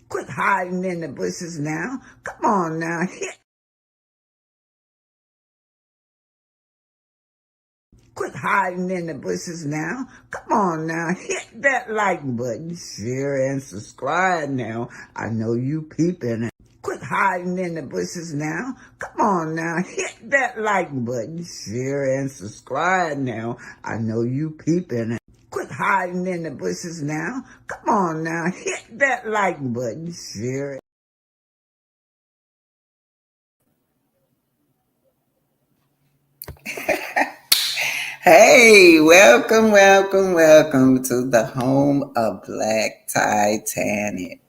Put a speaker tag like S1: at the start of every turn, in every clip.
S1: Quit hiding in the bushes now. Come on now. Quit hiding in the bushes now. Come on now. Hit that like button. Share and subscribe now. I know you peeping. Quit hiding in the bushes now. Come on now. Hit that like button. Share and subscribe now. I know you peeping. Quit hiding in the bushes now. Come on now. Hit that like button. Share.
S2: Hey, welcome to the home of Black Titanic.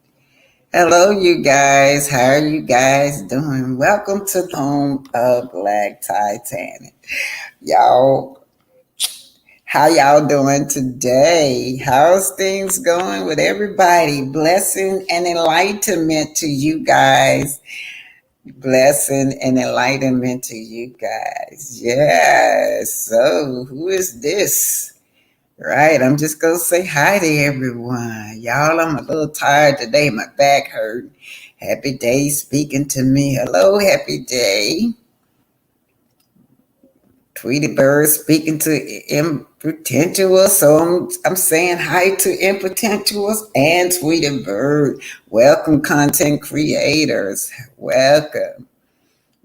S2: Hello, you guys. How are you guys doing? Welcome to the home of Black Titanic. Y'all, how y'all doing today? How's things going with everybody? Blessing and enlightenment to you guys. Blessing and enlightenment to you guys. Yes. So, who is this? Right, I'm just gonna say hi to everyone. Y'all, I'm a little tired today. My back hurt. Happy Day speaking to me. Hello, Happy Day. Tweety Bird speaking to Impotentious. So I'm saying hi to Impotentious and Tweety Bird. Welcome, content creators. Welcome.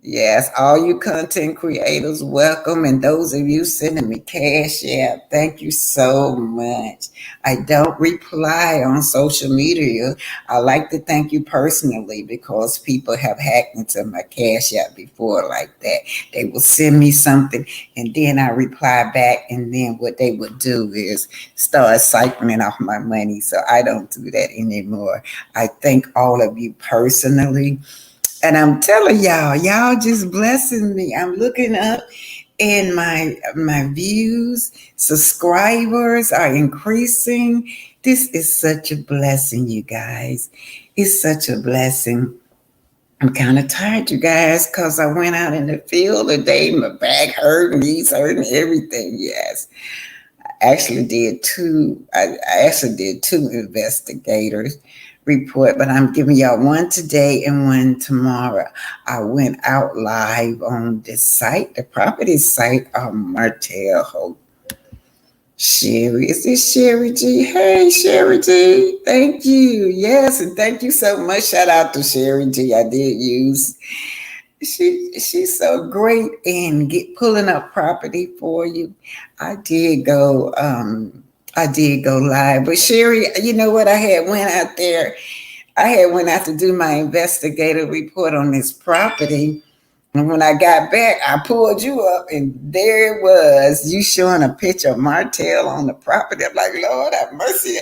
S2: Yes, all you content creators, welcome. And those of you sending me cash, yeah, thank you so much. I don't reply on social media. I like to thank you personally because people have hacked into my cash app before like that. They will send me something and then I reply back. And then what they would do is start cycling off my money. So I don't do that anymore. I thank all of you personally. And I'm telling y'all just blessing me. I'm looking up and my views, subscribers are increasing. This is such a blessing, you guys. It's such a blessing. I'm kind of tired, you guys, because I went out in the field today. My back hurt, knees hurting, everything. Yes. I actually did two investigators report, but I'm giving y'all one today and one tomorrow. I went out live on the site, the property site of Martell Hope. Sherry, is this Sherry G? Hey, Sherry G, thank you. Yes, and thank you so much. Shout out to Sherry G. I did use she's so great in pulling up property for you. I did go live. But Sherry, you know what? I had went out to do my investigative report on this property. And when I got back, I pulled you up and there it was. You showing a picture of Martell on the property. I'm like, Lord have mercy.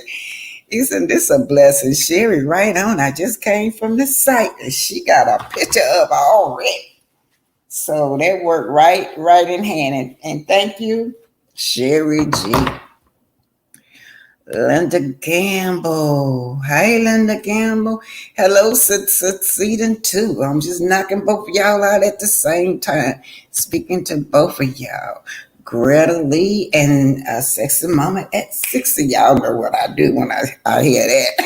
S2: Isn't this a blessing? Sherry, right on. I just came from the site and she got a picture of already. So that worked right in hand. And thank you, Sherry G. Linda Gamble. Hey, Linda Gamble. Hello, Succeeding too. I'm just knocking both of y'all out at the same time. Speaking to both of y'all. Greta Lee and Sexy Mama at 60. Y'all know what I do when I hear that.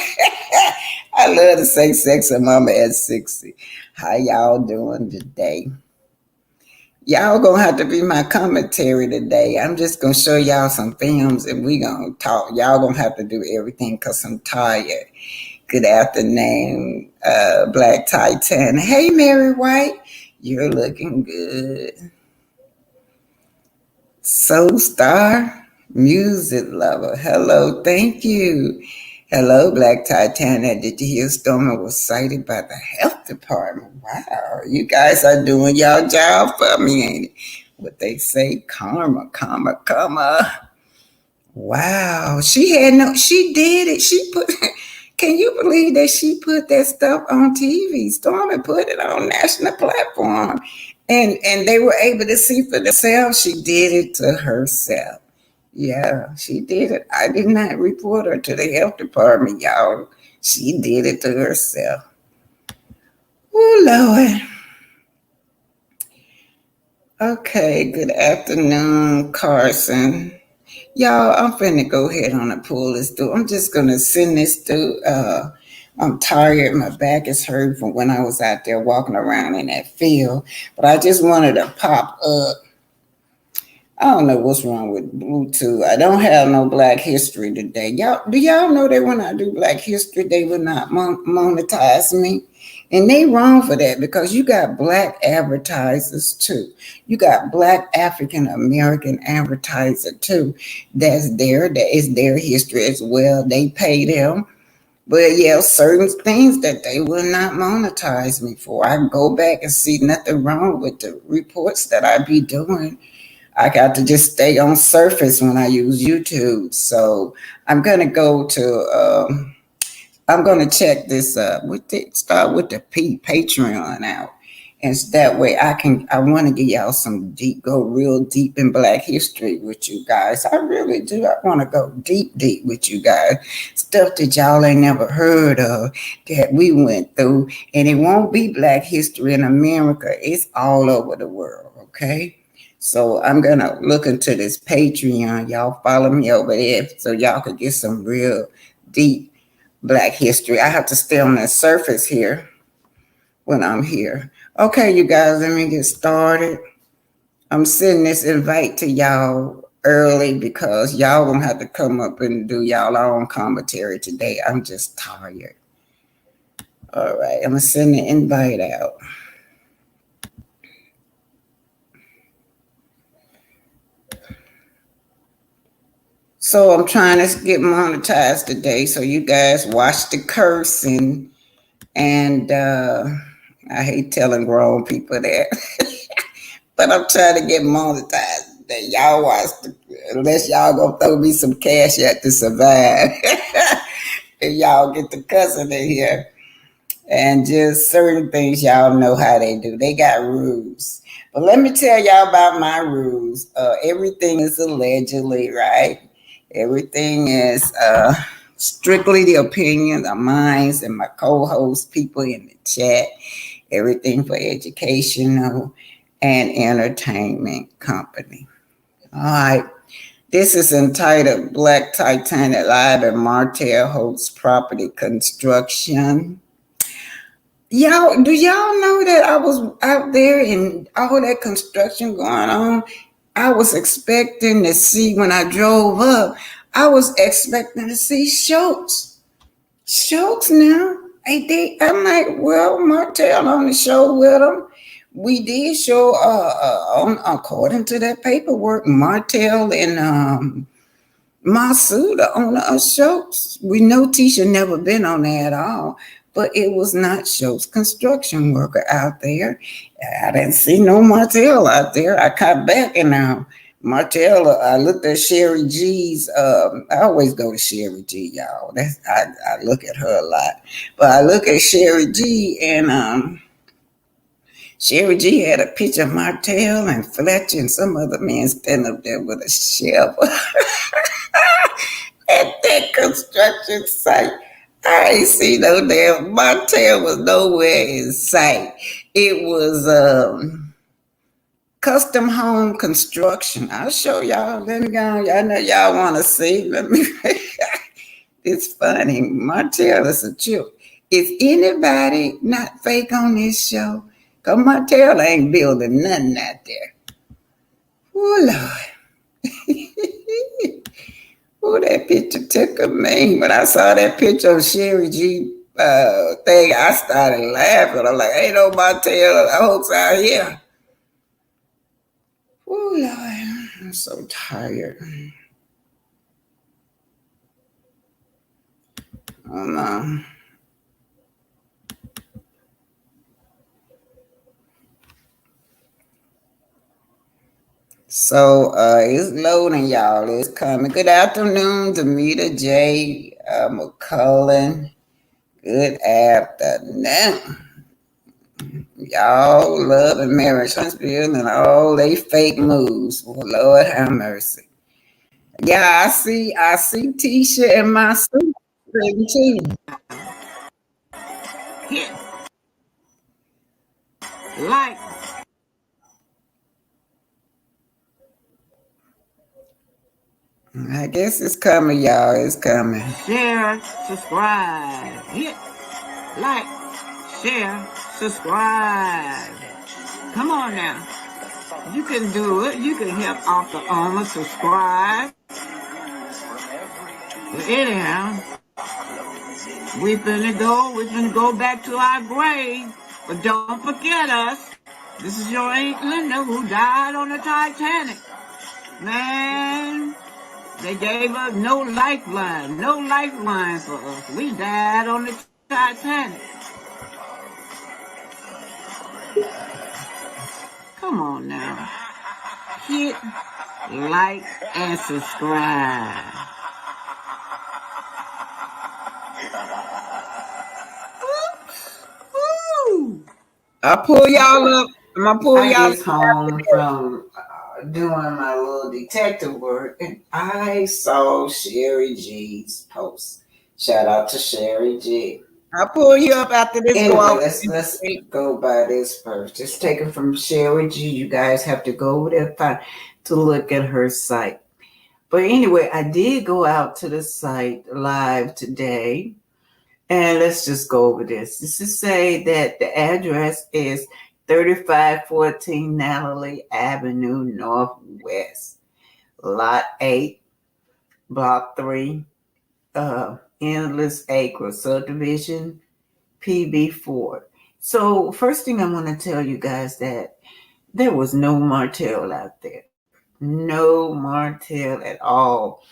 S2: I love to say Sexy Mama at 60. How y'all doing today? Y'all gonna have to be my commentary today. I'm just gonna show y'all some films and we gonna talk. Y'all gonna have to do everything because I'm tired. Good afternoon, Black Titan. Hey, Mary White, you're looking good. Soul Star, music lover. Hello, thank you. Hello, Black Titanic. Did you hear Stormer was cited by the health department? Wow, you guys are doing y'all job for me, ain't it? What they say, karma, karma, karma. Wow, she did it. Can you believe that she put that stuff on TV? Stormy put it on national platform. And they were able to see for themselves. She did it to herself. Yeah, she did it. I did not report her to the health department, y'all. She did it to herself. Oh, Lord. Okay, good afternoon, Carson. Y'all, I'm finna go ahead on and pull this through. I'm just gonna send this through I'm tired. My back is hurt from when I was out there walking around in that field. But I just wanted to pop up. I don't know what's wrong with Bluetooth. I don't have no Black History today. Do y'all know that when I do Black History, they will not monetize me? And they wrong for that because you got Black advertisers too. You got Black African American advertiser too. That's there. That is their history as well. They pay them. But yeah, certain things that they will not monetize me for. I can go back and see nothing wrong with the reports that I be doing. I got to just stay on surface when I use YouTube. So I'm gonna go to I'm gonna check this start with the Patreon out. And so that way I want to give y'all some go real deep in Black history with you guys. I really do. I want to go deep with you guys. Stuff that y'all ain't never heard of that we went through. And it won't be Black history in America. It's all over the world, okay? So I'm gonna look into this Patreon. Y'all follow me over there so y'all could get some real deep Black history. I have to stay on the surface here when I'm here. Okay, you guys, let me get started. I'm sending this invite to y'all early because y'all gonna have to come up and do y'all own commentary today. I'm just tired. All right, I'm gonna send the invite out. So I'm trying to get monetized today. So you guys watch the cursing. And I hate telling grown people that. But I'm trying to get monetized today. Y'all watch unless y'all gonna throw me some cash at to survive. And y'all get the cussing in here. And just certain things y'all know how they do. They got rules. But let me tell y'all about my rules. Everything is allegedly, right? Everything is strictly the opinions of mine and my co-host people in the chat. Everything for educational and entertainment company. All right. This is entitled Black Titanic Live at Martell Holt's Property Construction. Do y'all know that I was out there and all that construction going on? I was expecting to see when I drove up, I was expecting to see Schultz. Schultz now. I'm like, well, Martell on the show with them. We did show according to that paperwork, Martell and Masu, the owner of Schultz. We know Tisha never been on there at all, but it was not Schultz construction worker out there. I didn't see no Martell out there. I cut back and Martell, I looked at Sherry G's. I always go to Sherry G, y'all. I look at her a lot, but I look at Sherry G and Sherry G had a picture of Martell and Fletcher and some other man standing up there with a shovel at that construction site. I ain't see no damn Martell was nowhere in sight. It was custom home construction. I'll show y'all. Let me go. Y'all know y'all want to see. Let me. It's funny. Martell is a joke. Is anybody not fake on this show? Because Martell ain't building nothing out there. Oh, Lord. Oh, that picture tickled me. When I saw that picture of Sherry G thing, I started laughing. I'm like, ain't no Martell hoax out here. Oh, Lord. I'm so tired. Oh, no. So it's loading, y'all. It's coming. Good afternoon, Demita J. McCullen. Good afternoon. Y'all love and marriage Huntsville and all they fake moves. Oh, Lord have mercy. Yeah, I see Tisha and my suit too.
S1: Hit like.
S2: I guess it's coming, y'all. It's coming.
S1: Share, subscribe, hit like, share, subscribe. Come on now. You can do it. You can help out the owner subscribe. But anyhow, we finna go back to our grave. But don't forget us. This is your Aunt Linda who died on the Titanic. Man, they gave us no lifeline for us. We died on the Titanic. Come on now. Hit like and subscribe. Woo!
S2: I'll pull y'all up. I'm gonna pull y'all
S1: I get home from
S2: doing my little detective work, and I saw Sherry G's post. Shout out to Sherry G. I'll pull you up after this. Anyway, let's go by this first. It's taken from Sherry G. You guys have to go over there to look at her site. But anyway, I did go out to the site live today. And let's just go over this. This is say that the address is 3514 Natalie Avenue Northwest, Lot 8, Block 3, Endless Acre Subdivision, PB4. So first thing I want to tell you guys that there was no Martell out there. No Martell at all.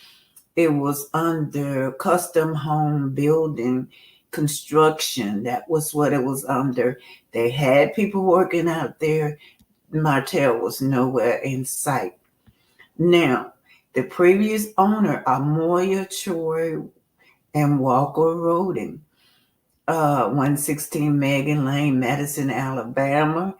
S2: It was under custom home building construction. That was what it was under. They had people working out there. Martell was nowhere in sight. Now, the previous owner, Amoya Choi and Walker Roden, 116 Megan Lane, Madison, Alabama.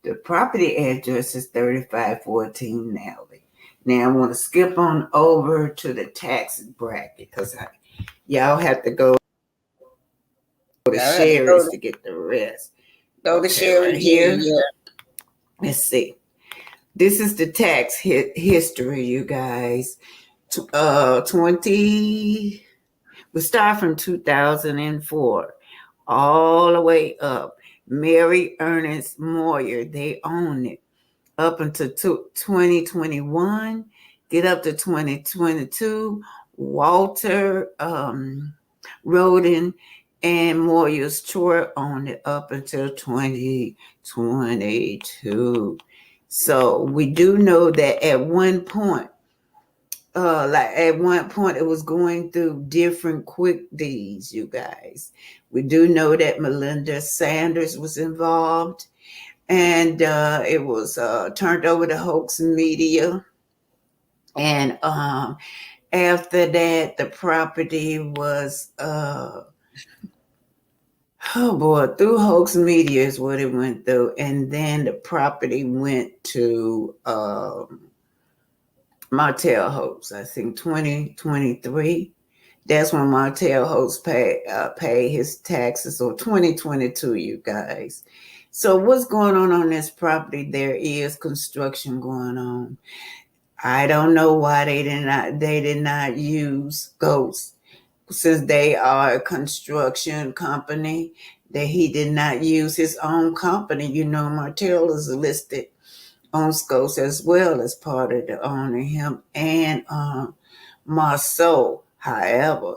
S2: The property address is 3514 Natalie. Now I want to skip on over to the tax bracket because y'all have to go to Sherry's to get the rest. Go to Sherry here. Let's see. This is the tax history, you guys. We start from 2004 all the way up. Mary Ernest Moyer, they own it up until 2021, get up to 2022. Walter Roden and Moyer's Choi owned it up until 2022. So we do know that at one point, it was going through different quick deeds, you guys. We do know that Melinda Sanders was involved, and it was turned over to Hoax Media. And after that, the property was, through Hoax Media is what it went through. And then the property went to Martell Hoax, I think 2023. That's when Martell Hoax pay his taxes, or 2022, you guys. So what's going on this property? There is construction going on. I don't know why they did not use ghosts, since they are a construction company, that he did not use his own company. You know, Martell is listed on Scholt as well as part of the owner, him and Marceau. However,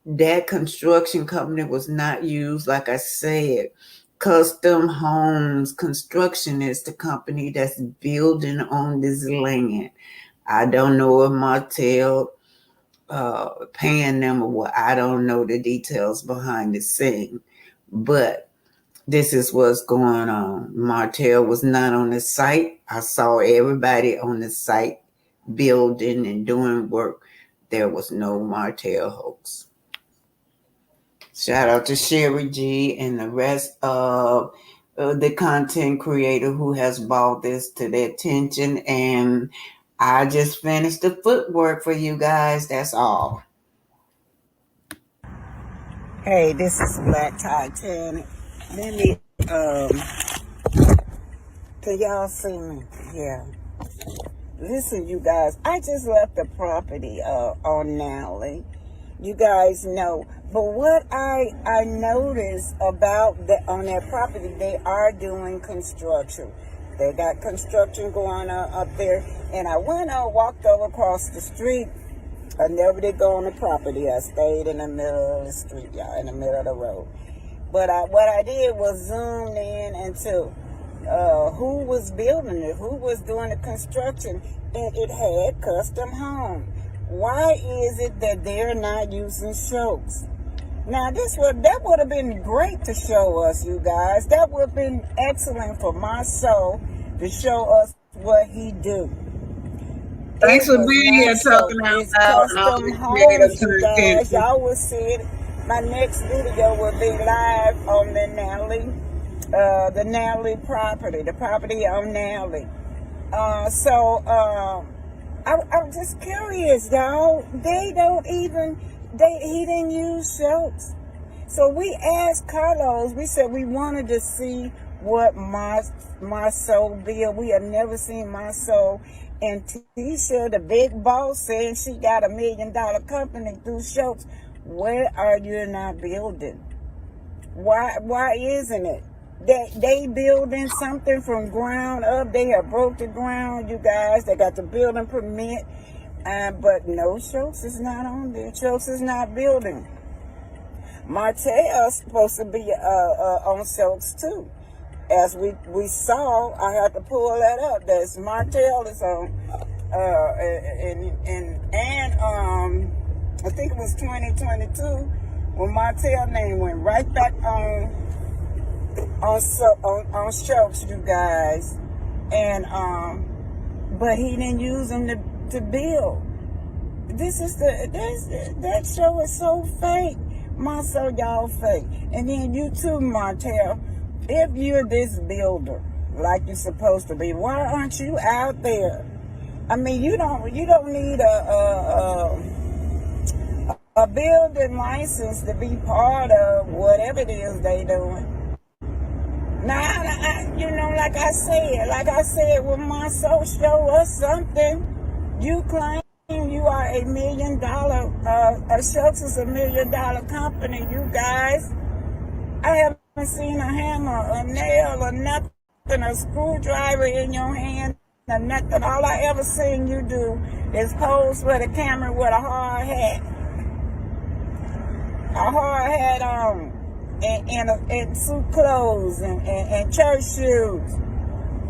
S2: that construction company was not used. Like I said, Custom Homes Construction is the company that's building on this land. I don't know if Martell paying them or what. I don't know the details behind the scene, but this is what's going on. Martell was not on the site. I saw everybody on the site building and doing work. There was no Martell Hoax. Shout out to Sherry G and the rest of the content creator who has brought this to their attention. And I just finished the footwork for you guys. That's all. Hey, this is Black Titanic. Let me, can y'all see me? Yeah.
S1: Listen, you guys, I just left the property on Nally. You guys know. But what I noticed about on that property, they are doing construction. They got construction going on up there. And I walked over across the street. I never did go on the property. I stayed in the middle of the street, y'all, in the middle of the road. But what I did was zoom in into who was building it, who was doing the construction, and it had custom home. Why is it that they're not using Schultz? Now, that would have been great to show us, you guys. That would have been excellent for my soul to show us what he do.
S2: Thanks for being here talking out loud.
S1: Custom homes, you guys. Y'all will see it. My next video will be live on the Nally property, the property on Nally. I'm just curious, y'all. He didn't use Schultz. So we asked Carlos, we said we wanted to see what my soul built. We have never seen my soul. And Tisha, the big boss, saying she got $1 million company through Schultz. Where are you not building? Why isn't it? They building something from ground up. They have broke the ground, you guys. They got the building permit. But no, Schultz is not on there. Schultz is not building. Martell's supposed to be on Schultz too. As we saw, I had to pull that up. That's Martell is on, I think it was 2022 when Martell name went right back on Schultz, you guys, and but he didn't use them to build. That show is so fake. My soul, y'all fake. And then you too, Martell. If you're this builder, like you're supposed to be, why aren't you out there? I mean, you don't need a building license to be part of whatever it is they doing. Now, like I said, when my soul show us something, you claim you are $1 million. Schultz is $1 million company, you guys. I haven't seen a hammer, a nail, or nothing, a screwdriver in your hand, or nothing. All I ever seen you do is pose for the camera with a hard hat. A hard hat on, and suit clothes, and church shoes.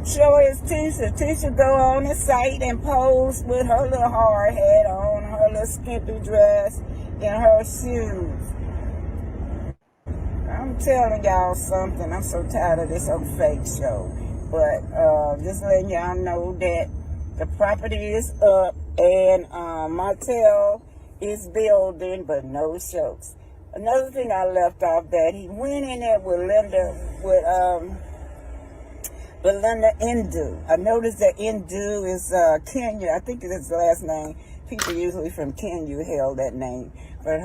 S1: Show his Tisha. Tisha go on the site and pose with her little hard hat on, her little skimpy dress, and her shoes. I'm telling y'all something. I'm so tired of this old fake show. But just letting y'all know that the property is up and Martell is building, but no Schultz. Another thing I left off, that he went in there with Linda Indu. I noticed that Indu is Kenya. I think it's his last name. People usually from Kenya held that name. But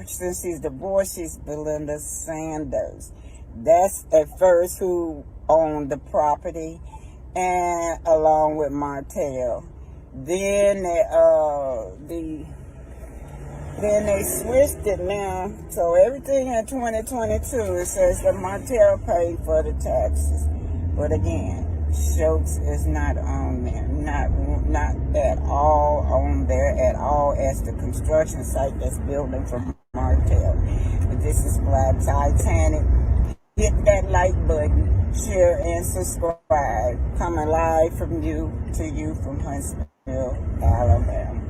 S1: since she's divorced, she's Belinda Sanders. That's at first who owned the property, and along with Martell. Then they switched it now. So everything in 2022, it says that Martell paid for the taxes. But again, Schultz is not on there, not at all on there at all as the construction site that's building for Martell. But this is Black Titanic. Hit that like button, share, and subscribe. Coming live from you from Huntsville, Alabama.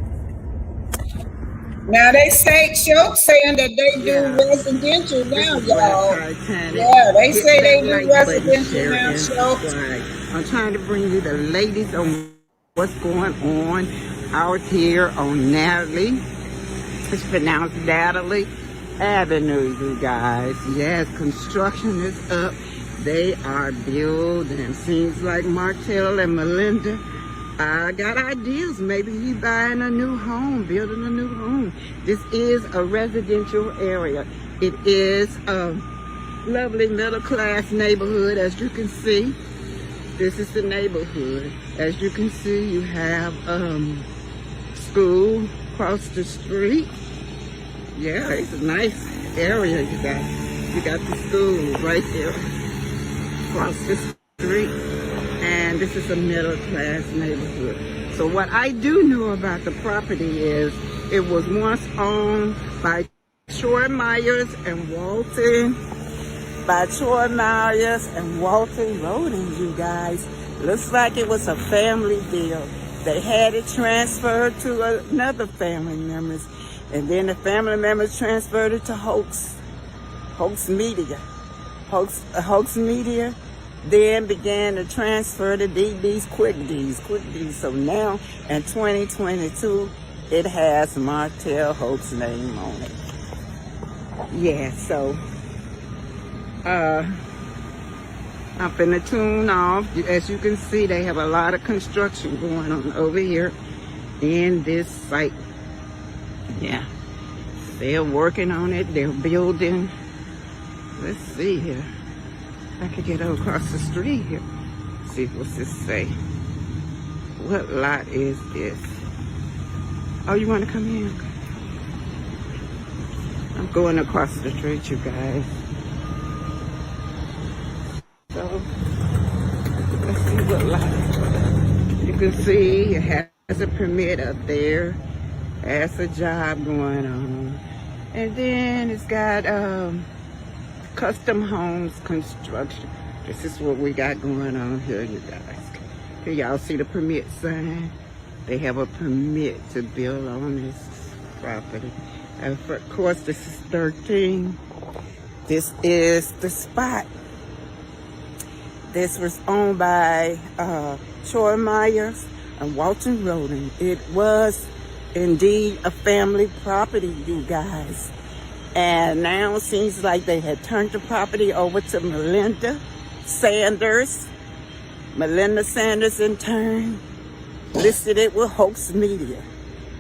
S2: Now they say Schultz saying that they do residential now, y'all. Yeah, they say they do residential now, Schultz.
S1: I'm trying to bring you the latest on what's going on out here on Natalie. It's pronounced Natalie Avenue, you guys. Yes, construction is up. They are building. Seems like Martell and Melinda got ideas. Maybe he buying a new home, building a new home. This is a residential area. It is a lovely middle class neighborhood, as you can see. This is the neighborhood. As you can see, you have school across the street. Yeah, it's a nice area you got. You got the school right there across the street. And this is a middle class neighborhood. So what I do know about the property is it was once owned by Troy Myers and Walton. By Troy Myers and Walton Roden, you guys. Looks like it was a family deal. They had it transferred to another family members. And then the family members transferred it to Hoax Media. Hoax Media then began to transfer to DD's Quick D's. So now in 2022, it has Martell Hope's name on it. Yeah, so I'm finna tune off. As you can see, they have a lot of construction going on over here in this site. Yeah, they're working on it. They're building. Let's see here. I could get over across the street here. See, what's this say? What lot is this? Oh, you want to come in? I'm going across the street, you guys. So, let's see what lot. You can see it has a permit up there. Has a job going on. And then it's got custom homes construction. This is what we got going on here, you guys. Here y'all see the permit sign. They have a permit to build on this property. And of course, this is 13. This is the spot. This was owned by Troy Myers and Walton Roden. It was indeed a family property, you guys. And now it seems like they had turned the property over to Melinda Sanders. Melinda Sanders in turn listed it with Hoax Media.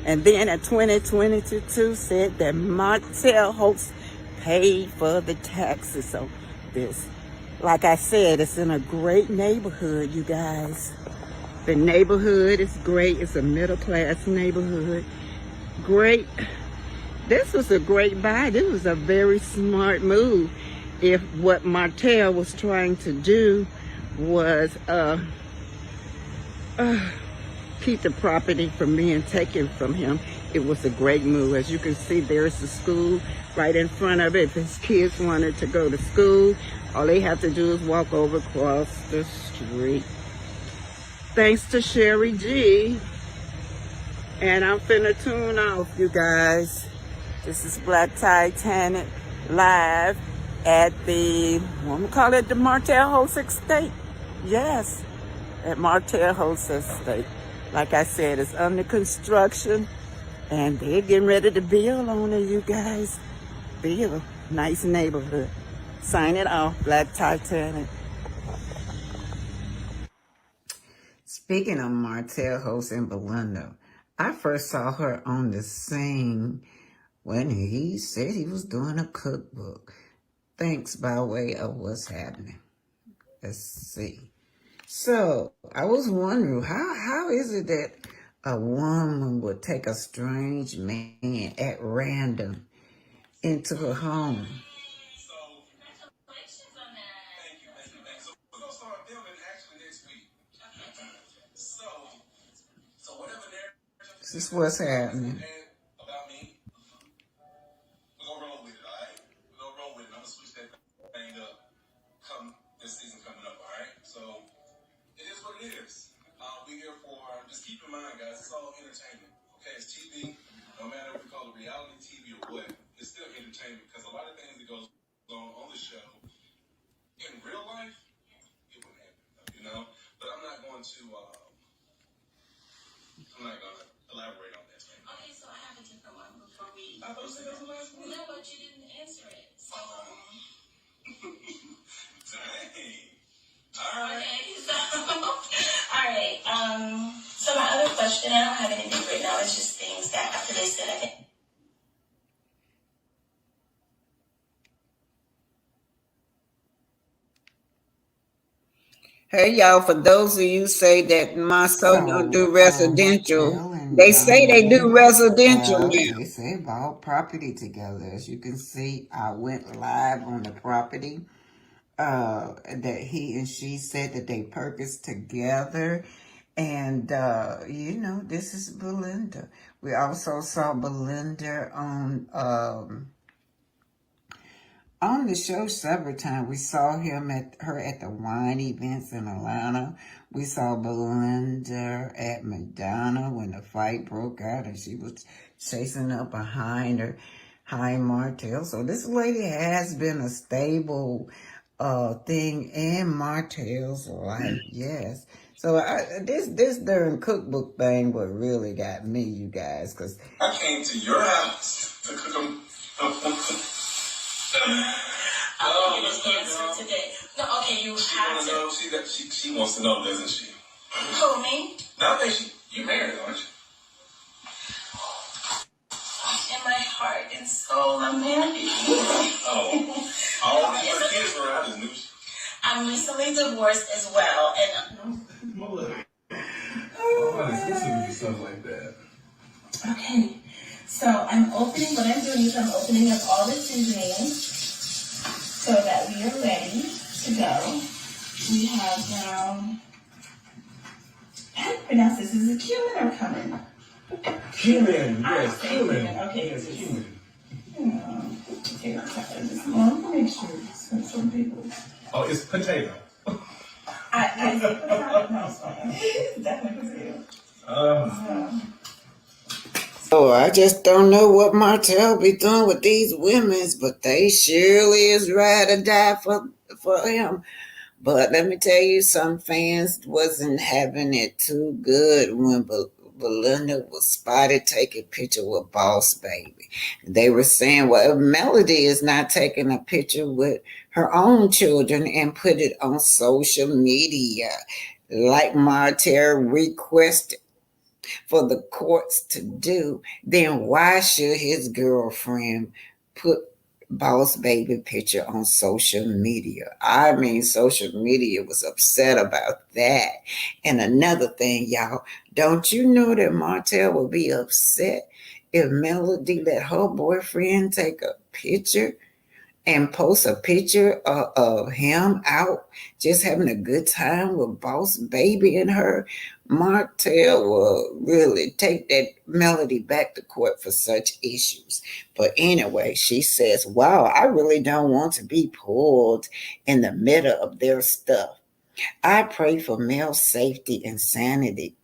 S1: And then in 2022 said that Martell Hoax paid for the taxes on this. Like I said, it's in a great neighborhood, you guys. The neighborhood is great. It's a middle class neighborhood. Great. This was a great buy. This was a very smart move. If what Martell was trying to do was keep the property from being taken from him, it was a great move. As you can see, there's the school right in front of it. If his kids wanted to go to school, all they have to do is walk over across the street. Thanks to Sherry G. And I'm finna tune off, you guys. This is Black Titanic live at the, what we call it, the Martell House Estate. Yes, at Martell House Estate. Like I said, it's under construction and they're getting ready to build on it, you guys. Build. Nice neighborhood. Sign it off, Black Titanic.
S2: Speaking of Martell Host in Belinda, I first saw her on the scene when he said he was doing a cookbook. Thanks by way of what's happening. Let's see. So I was wondering, how is it that a woman would take a strange man at random into her home? This is what's happening.
S3: This season coming up, all right? So it is what it is. We here for, just keep in mind, guys, it's all entertainment. Okay, it's TV. No matter if we call it reality TV or what, it's still entertainment because a lot of things that goes on the show in real life, it wouldn't happen, you know. But I'm not going to elaborate on that.
S4: Okay, so I have a different one before we.
S3: I thought you said that was the last one.
S4: No, but you didn't answer it. So.
S3: Dang. All right.
S4: Okay, so all right. So my other question, I don't have anything written down. It's just things that after this that I can.
S2: Hey y'all, for those of you say that my son don't
S1: So,
S2: do residential,
S1: Martell and
S2: they say they do
S1: Melinda,
S2: residential now.
S1: they say bought property together. As you can see, I went live on the property that he and she said that they purchased together. And, this is Belinda. We also saw Belinda on the show several times. We saw her at the wine events in Atlanta. We saw Belinda at Madonna when the fight broke out and she was chasing up behind her, Hi Martell. So this lady has been a stable thing in Martell's life, yes. So this during cookbook thing what really got me, you guys, because
S3: I came to your house to cook them.
S4: Oh, you just answered today. No, okay, you have to.
S3: Know, she wants to know, doesn't she?
S4: Who, me?
S3: Now that you married, aren't you?
S4: In my heart and soul, I'm married.
S3: Oh, all these kids around is new.
S4: I'm recently divorced as well, and
S3: This would be stuff like that.
S4: okay. So what I'm doing is I'm opening up all the seasonings so that we are ready to go. We have now, how do you pronounce this? Is it cumin or cumin?
S3: Cumin,
S4: yes, cumin. Okay,
S3: yes, cumin.
S4: Potato salad. Just want to make sure some people.
S3: Oh, it's potato.
S4: I say potato. No, it's fine. It's definitely potato.
S2: Oh, I just don't know what Martell be doing with these women's, but they surely is ride or die for him. But let me tell you, some fans wasn't having it too good when Belinda was spotted taking a picture with Boss Baby. They were saying, well, if Melody is not taking a picture with her own children and put it on social media, like Martell requested for the courts to do, then why should his girlfriend put Boss Baby picture on social media? I mean, social media was upset about that. And another thing, y'all, don't you know that Martell will be upset if Melody let her boyfriend take a picture and post a picture of him out just having a good time with Boss Baby and her? Martell will really take that Melody back to court for such issues. But anyway, she says, wow, I really don't want to be pulled in the middle of their stuff. I pray for Mel's safety and sanity.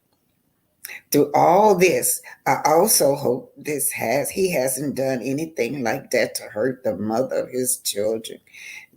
S2: Through all this, I also hope he hasn't done anything like that to hurt the mother of his children.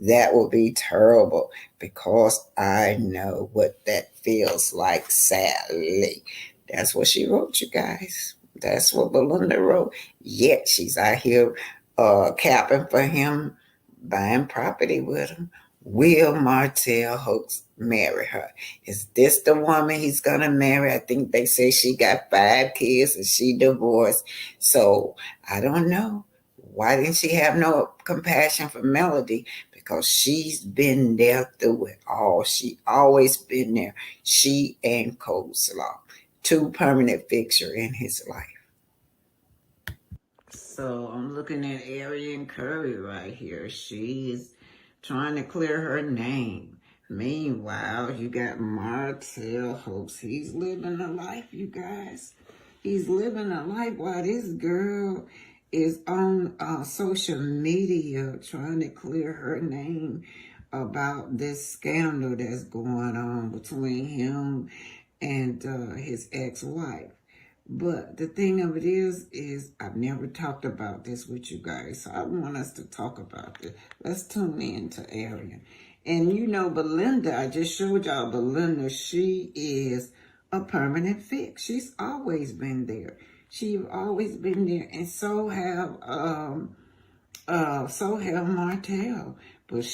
S2: That will be terrible because I know what that feels like, sadly. That's what she wrote, you guys. That's what Belinda wrote. Yet she's out here capping for him, buying property with him. Will Martell Hoax marry her? Is this the woman he's gonna marry? I think they say she got 5 kids and she divorced. So I don't know. Why didn't she have no compassion for Melody? Because she's been there through it all. She always been there. She and Coleslaw, 2 permanent fixture in his life. So I'm looking at Arian Curry right here. She's trying to clear her name. Meanwhile, you got Martell Hopes. He's living a life, you guys. He's living a life while this girl is on social media trying to clear her name about this scandal that's going on between him and his ex-wife. But the thing of it is I've never talked about this with you guys, so I want us to talk about this. Let's tune in to Arian. And you know, Belinda, I just showed y'all Belinda, she is a permanent fix. She's always been there. She's always been there. And so have Martell. But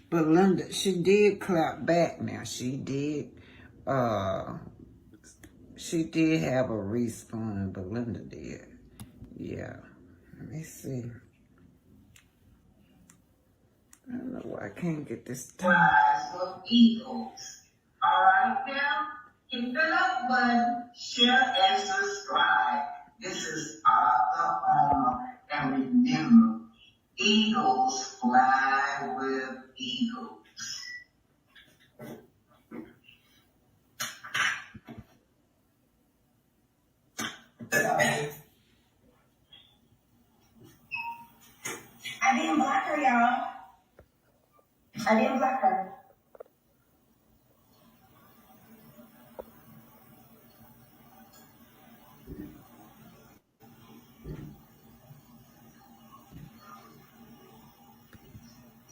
S2: Belinda, she did clap back now. She did have a respawn, Belinda did. Yeah. Let me see. don't know why I can't get this done.
S1: Rise of Eagles. All right now, hit the like button, share and subscribe. This is Arthur Homer, and remember, eagles fly with eagles.
S4: I didn't block her, y'all. I didn't block her.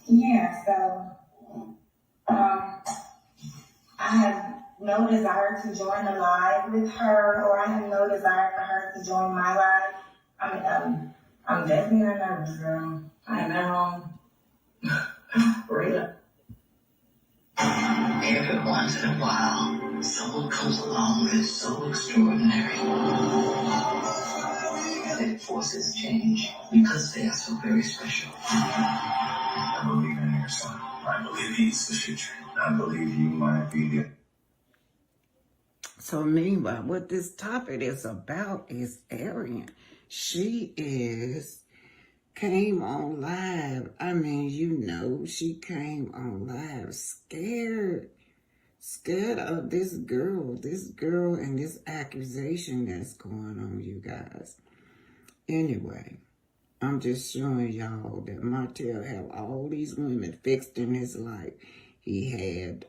S4: Yeah, so I have no desire to join a live with her, or I have no desire for her to join my live. I'm definitely not nervous, girl. I am at home. Real.
S1: Every once in a while, someone comes along that's so extraordinary that forces change because they are so very special. I believe in your son. I believe he's the future. I believe you might be the...
S2: So meanwhile, what this topic is about is Arian. She came on live. I mean, she came on live scared of this girl and this accusation that's going on, you guys. Anyway, I'm just showing y'all that Martell have all these women fixed in his life. He had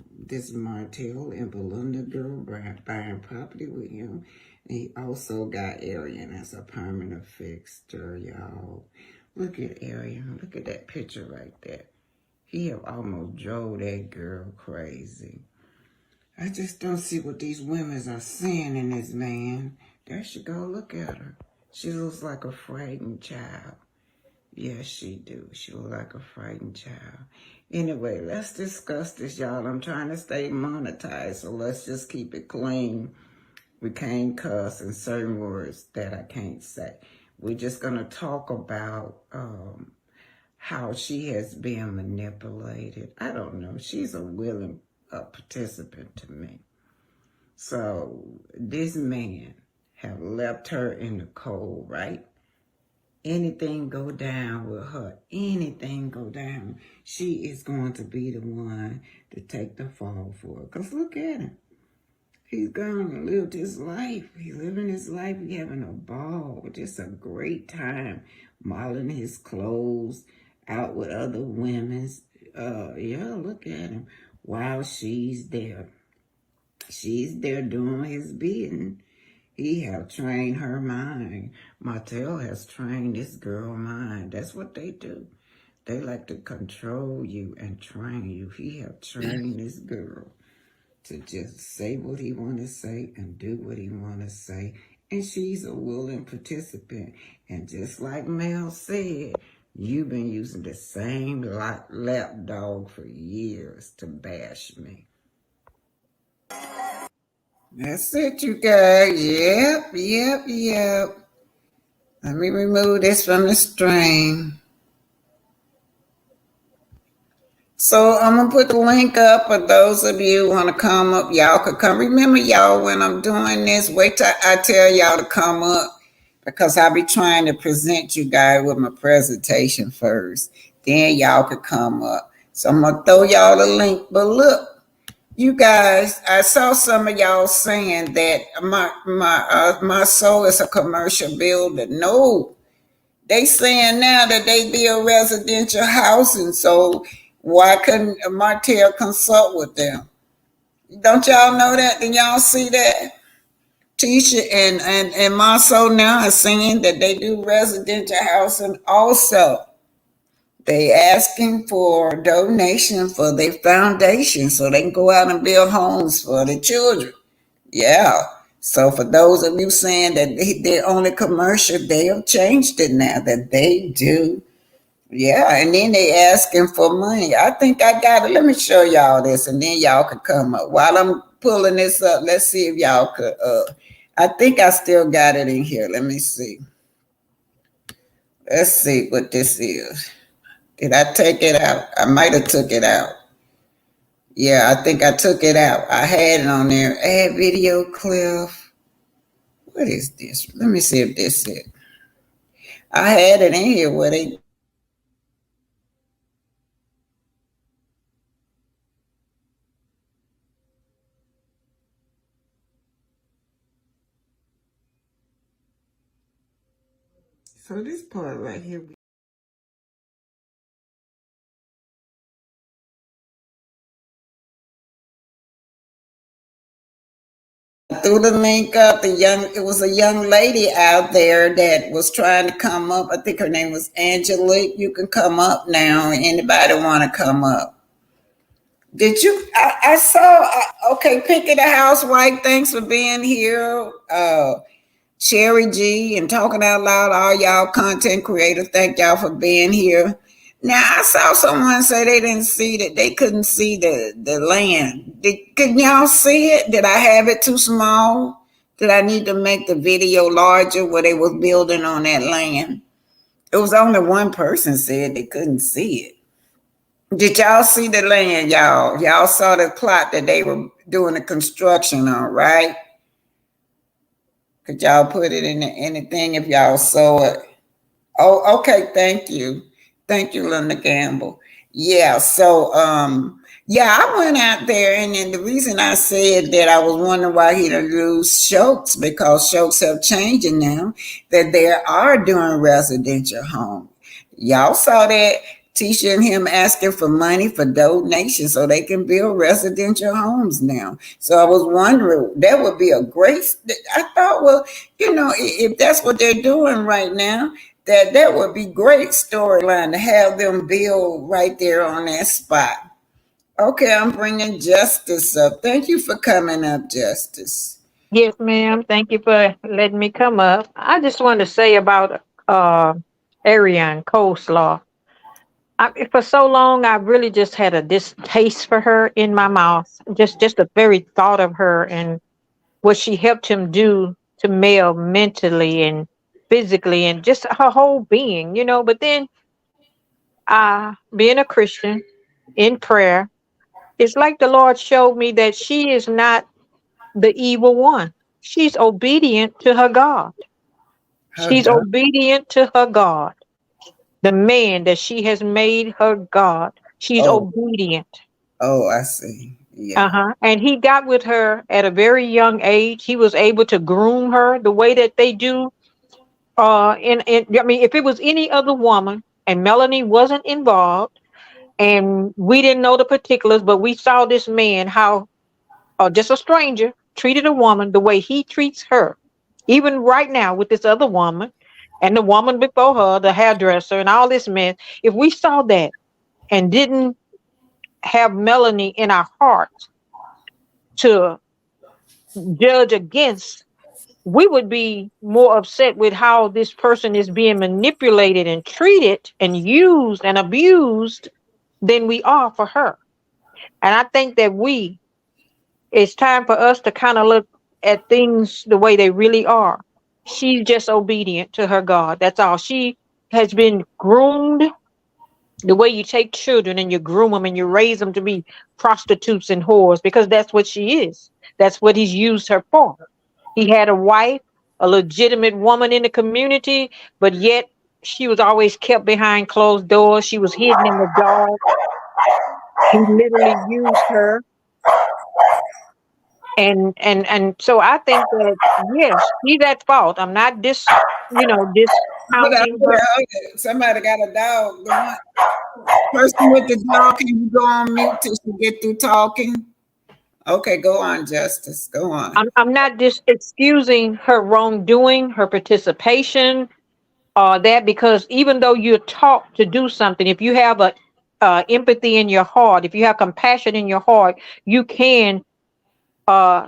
S2: this Martell and Belinda girl buying property with him. And he also got Arian as a permanent fixture, y'all. Look at Arian. Look at that picture right there. He have almost drove that girl crazy. I just don't see what these women are seeing in this man. There she go. Look at her. She looks like a frightened child. Yes, she do. She looks like a frightened child. Anyway, let's discuss this, y'all. I'm trying to stay monetized, so let's just keep it clean. We can't cuss in certain words that I can't say. We're just going to talk about how she has been manipulated. I don't know. She's a willing participant to me. So this man have left her in the cold, right? Anything go down with her, anything go down, she is going to be the one to take the fall for it. Because look at him. He's gone and lived his life. He's living his life. He's having a ball. Just a great time. Modeling his clothes out with other women's. Yeah, look at him. While she's there. She's there doing his bidding. He have trained her mind. Martell has trained this girl mind. That's what they do. They like to control you and train you. He have trained this girl to just say what he want to say and do what he want to say. And she's a willing participant. And just like Mel said, you've been using the same lap dog for years to bash me. That's it, you guys. Yep. Let me remove this from the stream. So I'm going to put the link up for those of you who want to come up. Y'all could come. Remember, y'all, when I'm doing this, wait till I tell y'all to come up because I'll be trying to present you guys with my presentation first. Then y'all could come up. So I'm going to throw y'all the link. But look. You guys, I saw some of y'all saying that my soul is a commercial builder. No, they saying now that they build residential housing. So why couldn't Martell consult with them? Don't y'all know that? Did y'all see that? Tisha and my soul now are saying that they do residential housing also. They asking for donation for their foundation so they can go out and build homes for the children. Yeah. So for those of you saying that they're only commercial, they have changed it now that they do. Yeah. And then they asking for money. I think I got it. Let me show y'all this and then y'all could come up. While I'm pulling this up, let's see if y'all could. I think I still got it in here. Let me see. Let's see what this is. Did I take it out? I might have took it out. Yeah, I think I took it out. I had it on there. Add video clip. What is this? Let me see if this is it. I had it in here where they.
S1: So this part right here.
S2: Threw the link up. It was a young lady out there that was trying to come up. I think her name was Angelique. You can come up now. Anybody want to come up? Did you? I saw. Okay, Picky the housewife. Thanks for being here. Sherry G and Talking Out Loud, all y'all content creators, thank y'all for being here. Now I saw someone say they didn't see that they couldn't see the land. Can y'all see it? Did I have it too small? Did I need to make the video larger where they was building on that land? It was only one person said they couldn't see it. Did y'all see the land, y'all? Y'all saw the plot that they were doing the construction on, right? Could y'all put it in anything if y'all saw it? Oh, okay. Thank you. Thank you, Linda Gamble. Yeah. So, yeah, I went out there, and then the reason I said that I was wondering why he didn't lose Schultz, because Schultz have changing now that they are doing residential home. Y'all saw that Tisha and him asking for money for donations so they can build residential homes now. So I was wondering, that would be a great. I thought, well, if that's what they're doing right now, that would be great storyline to have them build right there on that spot. Okay, I'm bringing Justice up. Thank you for coming up, Justice.
S5: Yes, ma'am. Thank you for letting me come up. I just want to say about Ariane coleslaw. For so long, I really just had a distaste for her in my mouth. Just the very thought of her and what she helped him do to Mel mentally and physically and just her whole being, you know. But then, being a Christian in prayer, it's like the Lord showed me that she is not the evil one. She's obedient to her God.
S2: Her
S5: She's
S2: God.
S5: obedient to her God. The man that she has made her God. She's
S2: Oh,
S5: obedient.
S2: oh, I see. Yeah.
S5: Uh-huh. And he got with her at a very young age. He was able to groom her the way that they do. And I mean, if it was any other woman and Melanie wasn't involved and we didn't know the particulars, but we saw this man, how just a stranger treated a woman the way he treats her. Even right now with this other woman and the woman before her, the hairdresser and all this mess, if we saw that and didn't have Melanie in our hearts to judge against, we would be more upset with how this person is being manipulated and treated and used and abused than we are for her. And I think that it's time for us to kind of look at things the way they really are. She's just obedient to her God. That's all. She has been groomed the way you take children and you groom them and you raise them to be prostitutes and whores, because that's what she is. That's what he's used her for. He had a wife, a legitimate woman in the community, but yet she was always kept behind closed doors. She was hidden in the dark. He literally used her. And so I think that yes, she's at fault. I'm not
S2: Hold on,
S5: discounting
S2: hold on,
S5: her.
S2: hold on. Somebody got a dog. The person with the dog, can you go on mute till she get through talking? Okay, go on, Justice. Go on.
S5: I'm not just excusing her wrongdoing, her participation, that, because even though you're taught to do something, if you have a empathy in your heart, if you have compassion in your heart, you can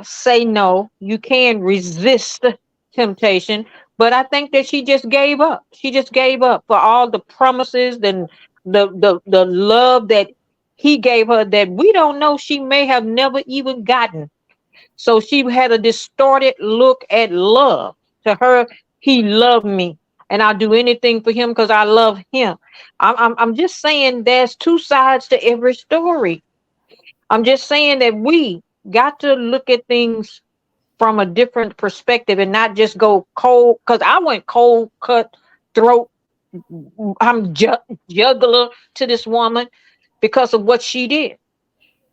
S5: say no. You can resist temptation. But I think that she just gave up. She just gave up for all the promises and the love that he gave her that we don't know, she may have never even gotten. So she had a distorted look at love. To her, he loved me. and I'll do anything for him because I love him. I'm just saying there's two sides to every story. I'm just saying that we got to look at things from a different perspective and not just go cold, because I went cold cut throat. I'm juggler to this woman because of what she did.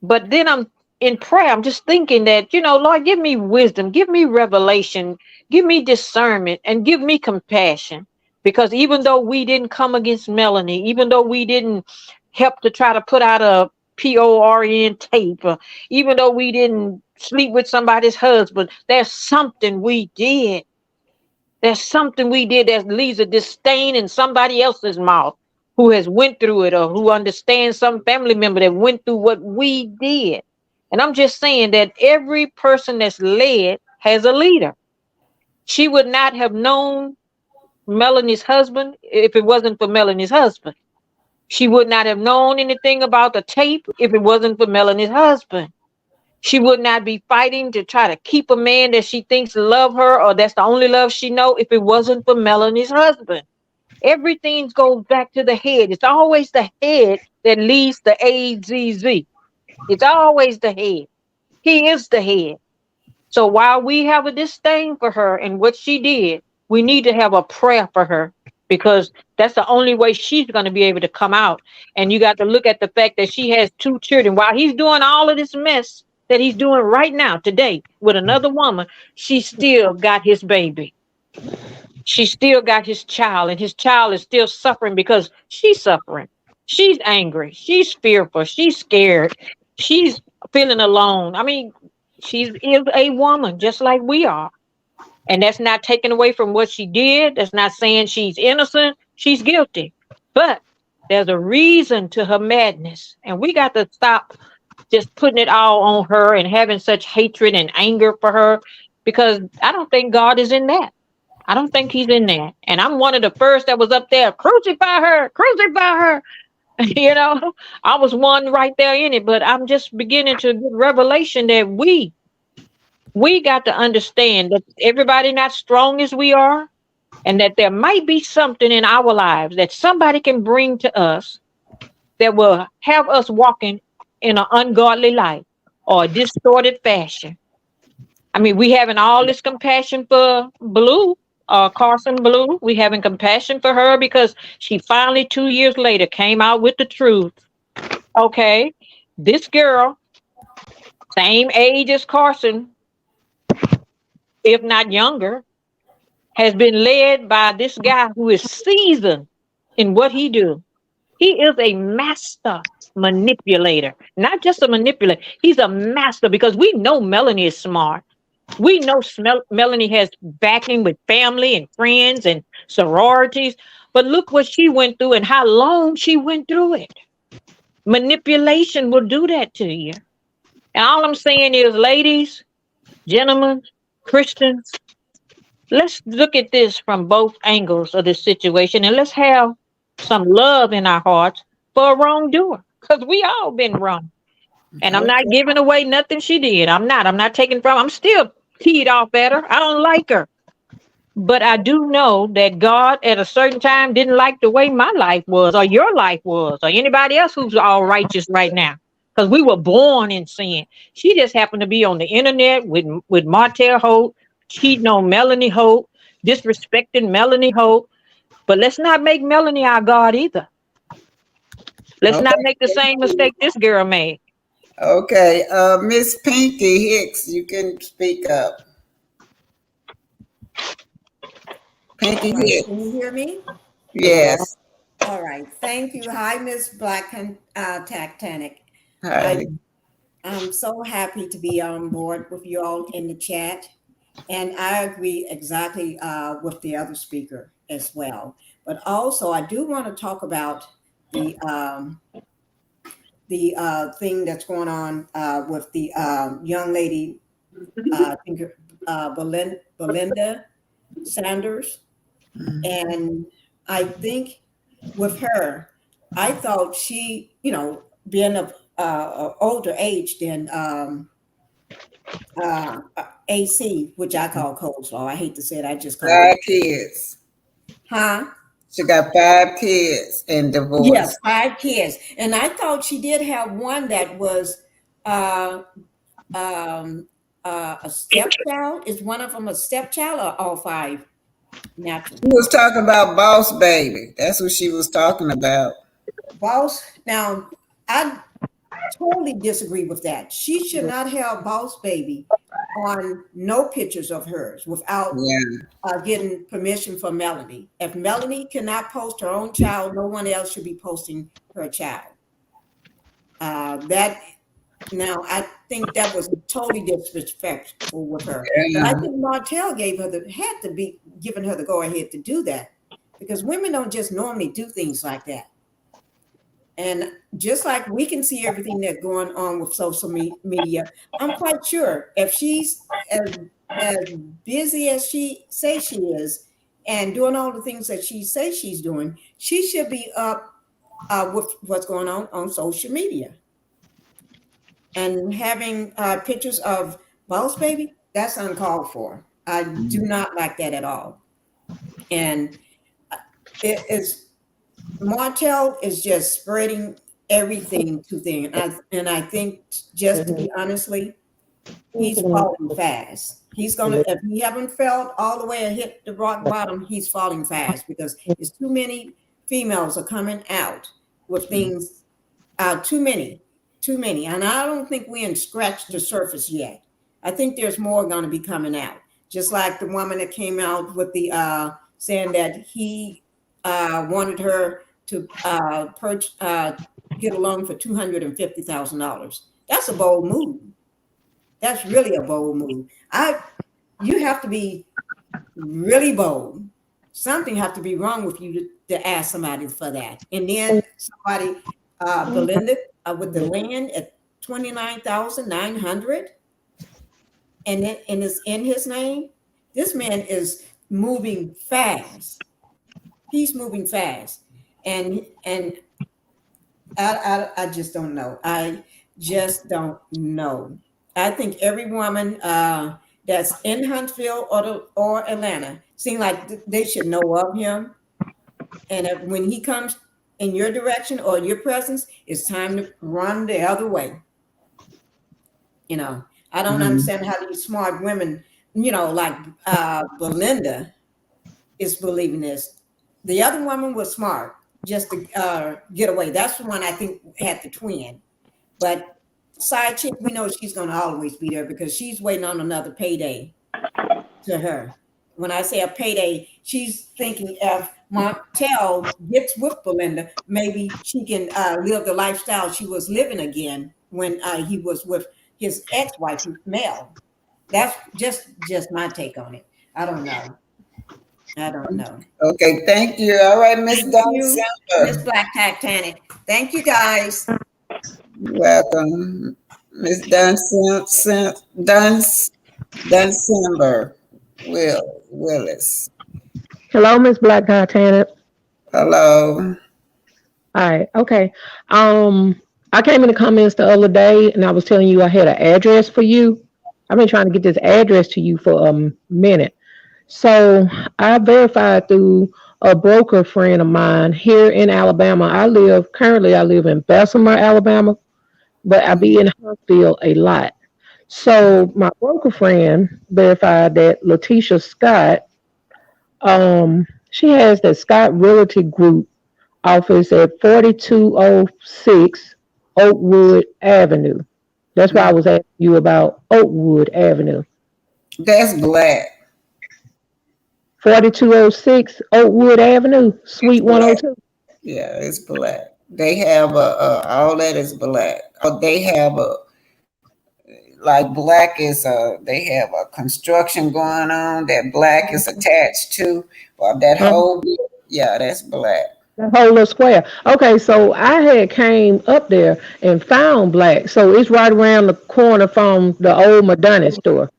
S5: But then I'm in prayer. I'm just thinking that, Lord, give me wisdom, give me revelation, give me discernment, and give me compassion. Because even though we didn't come against Melanie, even though we didn't help to try to put out a PORN tape, even though we didn't sleep with somebody's husband, there's something we did. There's something we did that leaves a disdain in somebody else's mouth who has went through it or who understands some family member that went through what we did. And I'm just saying that every person that's led has a leader. She would not have known Melanie's husband if it wasn't for Melanie's husband. She would not have known anything about the tape if it wasn't for Melanie's husband. She would not be fighting to try to keep a man that she thinks love her or that's the only love she know if it wasn't for Melanie's husband. Everything goes back to the head. It's always the head that leads the AZZ. It's always the head. He is the head. So while we have a disdain for her and what she did, we need to have a prayer for her because that's the only way she's going to be able to come out. And you got to look at the fact that she has two children. While he's doing all of this mess that he's doing right now, today, with another woman, she still got his baby. She still got his child, and his child is still suffering because she's suffering. She's angry. She's fearful. She's scared. She's feeling alone. I mean, she is a woman just like we are. And that's not taken away from what she did. That's not saying she's innocent. She's guilty. But there's a reason to her madness. And we got to stop just putting it all on her and having such hatred and anger for her because I don't think God is in that. I don't think he's in there. And I'm one of the first that was up there, crucify her, crucify her. I was one right there in it, but I'm just beginning to get revelation that we got to understand that everybody not strong as we are, and that there might be something in our lives that somebody can bring to us that will have us walking in an ungodly life or a distorted fashion. I mean, we having all this compassion for Blue, Carson Blue. We having compassion for her because she finally 2 years later came out with the truth. Okay, this girl, same age as Carson, if not younger, has been led by this guy who is seasoned in what he do. He is a master manipulator, not just a manipulator. He's a master because we know Melanie is smart. We know Melanie has backing with family and friends and sororities, but look what she went through and how long she went through it. Manipulation will do that to you. And all I'm saying is, ladies, gentlemen, Christians, let's look at this from both angles of this situation and let's have some love in our hearts for a wrongdoer because we all been wrong. And I'm not
S2: Okay.
S5: giving away nothing she did. I'm not taking from, I'm still teed off at her. I don't like her. But I do know that God at a certain time didn't like the way my life was or your life was or anybody else who's all righteous right now. Because we were born in sin. She just happened to be on the internet with Martell Holt, cheating on Melanie Holt, disrespecting Melanie Holt. But let's not make Melanie our God either. Let's not
S2: Okay.
S5: make the same mistake this girl made.
S2: Okay. Miss Pinky Hicks, you can speak up.
S6: All
S2: Pinky
S6: right, can you
S2: Hicks.
S6: hear me?
S5: Yeah.
S2: Yes.
S6: All right, thank you. Hi, Miss Black Titanic.
S2: Hi.
S6: I, I'm so happy to be on board with you all in the chat. And I agree exactly with the other speaker as well. But also, I do want to talk about the thing that's going on with the young lady, I think Belinda Sanders. And I think with her, I thought she, being of older age than AC, which I call coleslaw. I hate to say it, I just call it.
S2: Our kids.
S6: Huh?
S2: She got 5 kids and
S6: Yes,
S2: divorced.
S6: 5 kids. And I thought she did have one that was uh, um, a stepchild. Is one of them a stepchild or all five natural?
S2: She was talking about Boss Baby. That's what she was talking about.
S6: Boss. Now, I totally disagree with that. She should not have Boss Baby on no pictures of hers without
S2: Yeah.
S6: getting permission from Melanie. If Melanie cannot post her own child, no one else should be posting her child. That Now I think that was totally disrespectful with her. But I
S2: Yeah.
S6: think Martell had to be giving her the go ahead to do that because women don't just normally do things like that. And just like we can see everything that's going on with social media, I'm quite sure if she's as busy as she says she is and doing all the things that she says she's doing, she should be up with what's going on social media. And having pictures of Boss Baby, that's uncalled for. I do not like that at all. And it is Martell is just spreading everything to things. And I think, just to be honestly, he's falling fast. He's gonna, if he haven't fell all the way and hit the rock bottom, he's falling fast because there's too many females are coming out with things. Too many, and I don't think we ain't scratched the surface yet. I think there's more going to be coming out. Just like the woman that came out with the saying that he wanted her to get a loan for $250,000. That's a bold move. That's really a bold move. You have to be really bold. Something have to be wrong with you to ask somebody for that. And then somebody, Belinda, with the land at 29,900, and it's in his name. This man is moving fast. He's moving fast, and I just don't know. I just don't know. I think every woman that's in Huntsville or Atlanta seem like they should know of him. And when he comes in your direction or your presence, it's time to run the other way. I don't understand how these smart women, like Belinda, is believing this. The other woman was smart just to get away. That's the one I think had the twin. But side chick, we know she's going to always be there because she's waiting on another payday to her. When I say a payday, she's thinking if Martell gets with Belinda, maybe she can live the lifestyle she was living again when he was with his ex-wife, Mel. That's just my take on it. I don't know.
S2: Okay, thank you. All right, Miss
S6: Thank
S2: Dawn
S6: you, Miss
S2: Simber.
S6: Black Titanic. Thank you, guys.
S2: Welcome. Miss Dunsimber. Willis.
S5: Hello, Miss Black Titanic.
S2: Hello.
S5: All right, okay. I came in the comments the other day and I was telling you I had an address for you. I've been trying to get this address to you for a minute. So I verified through a broker friend of mine here in Alabama. Currently I live in Bessemer, Alabama, but I be in Huntsville a lot. So my broker friend verified that Letitia Scott, she has the Scott Realty Group office at 4206 Oakwood Avenue. That's why I was asking you about Oakwood Avenue.
S2: That's black.
S5: 4206 Oakwood Avenue, Suite
S2: Black.
S5: 102.
S2: Yeah, it's black. They have all that is black. They have like black is they have a construction going on that black is attached to. Well, that whole, yeah, that's black.
S5: The whole little square. Okay, so I had came up there and found black. So it's right around the corner from the old Madonna store.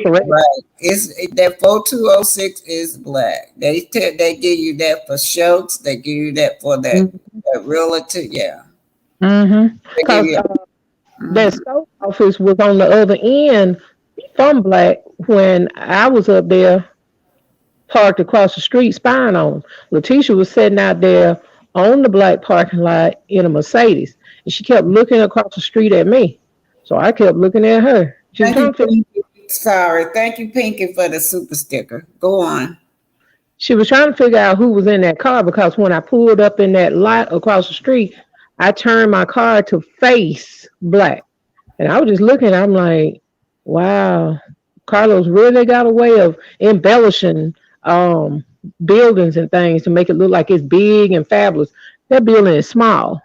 S5: Correct?
S2: Right. It's that 4206 is black. They give you that for Schultz. They give you that for that realtor. Yeah.
S5: Mm-hmm.
S2: They give
S5: Because
S2: you.
S5: that store office was on the other end from black when I was up there parked across the street spying on him. Letitia was sitting out there on the black parking lot in a Mercedes, and she kept looking across the street at me. So I kept looking at her. She was
S2: Thank
S5: trying
S2: you,
S5: to figure,
S2: Pinky. Sorry. Thank you, Pinky, for the super sticker. Go on.
S5: she was trying to figure out who was in that car because when I pulled up in that lot across the street, I turned my car to face black. And I was just looking, I'm like, wow, Carlos really got a way of embellishing um, buildings and things to make it look like it's big and fabulous. That building is small.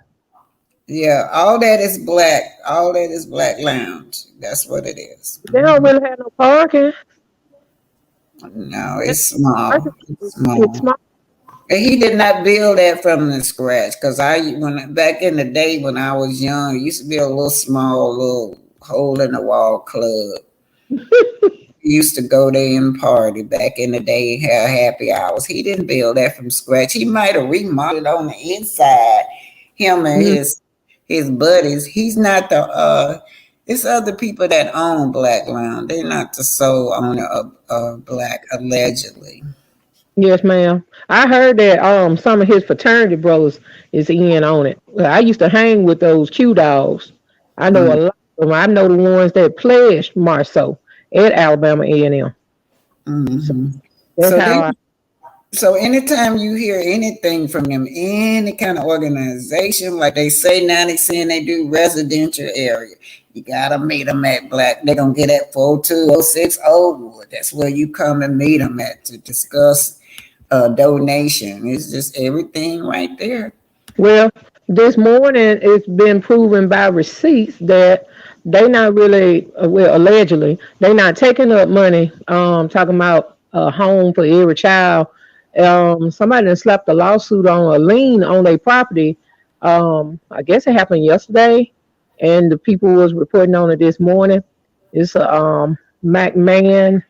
S2: Yeah, all that is black. All that is black lounge. That's what it is.
S5: They don't really have no parking.
S2: No,
S5: That
S2: it's small.
S5: parking
S2: It's
S5: is
S2: small.
S5: small.
S2: And he did not build that from the scratch because when back in the day when I was young, it used to be a little small little hole in the wall club. We used to go there and party back in the day, have happy hours. He didn't build that from scratch. He might have remodeled on the inside. Him and
S5: Mm,
S2: his buddies. He's not the it's other people that own Black Lounge. They're not the sole owner of Black allegedly.
S5: yes, ma'am. I heard that some of his fraternity brothers is in on it. Well, I used to hang with those Q dogs. I know a lot of them. I know the ones that pledged Marceau at Alabama A&M. So
S2: Mm-hmm.
S5: that's
S2: So
S5: how
S2: they
S5: I.
S2: So anytime you hear anything from them, any kind of organization, like they say now, they saying they do residential area. You gotta meet them at Black. They're gonna get at 42060 Oakwood. That's where you come and meet them at to discuss a donation. It's just everything right there.
S5: Well, this morning it's been proven by receipts that they not really, well, allegedly, they not taking up money, talking about a home for every child. Somebody done slapped a lawsuit on a lien on their property. I guess it happened yesterday, and the people was reporting on it this morning. It's a McMahon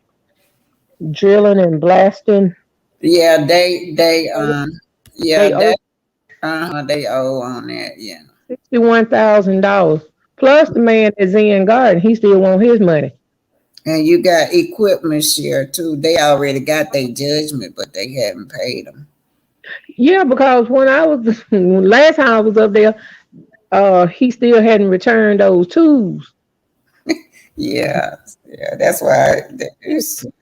S5: drilling and blasting.
S2: Yeah, yeah,
S5: They owe
S2: they owe on that. Yeah.
S5: $61,000. Plus, the man is in garden. He still want his money.
S2: And you got equipment share too. They already got their judgment, but they haven't paid them.
S5: Yeah, because when I was last time I was up there, he still hadn't returned those tools.
S2: Yeah, yeah, that's why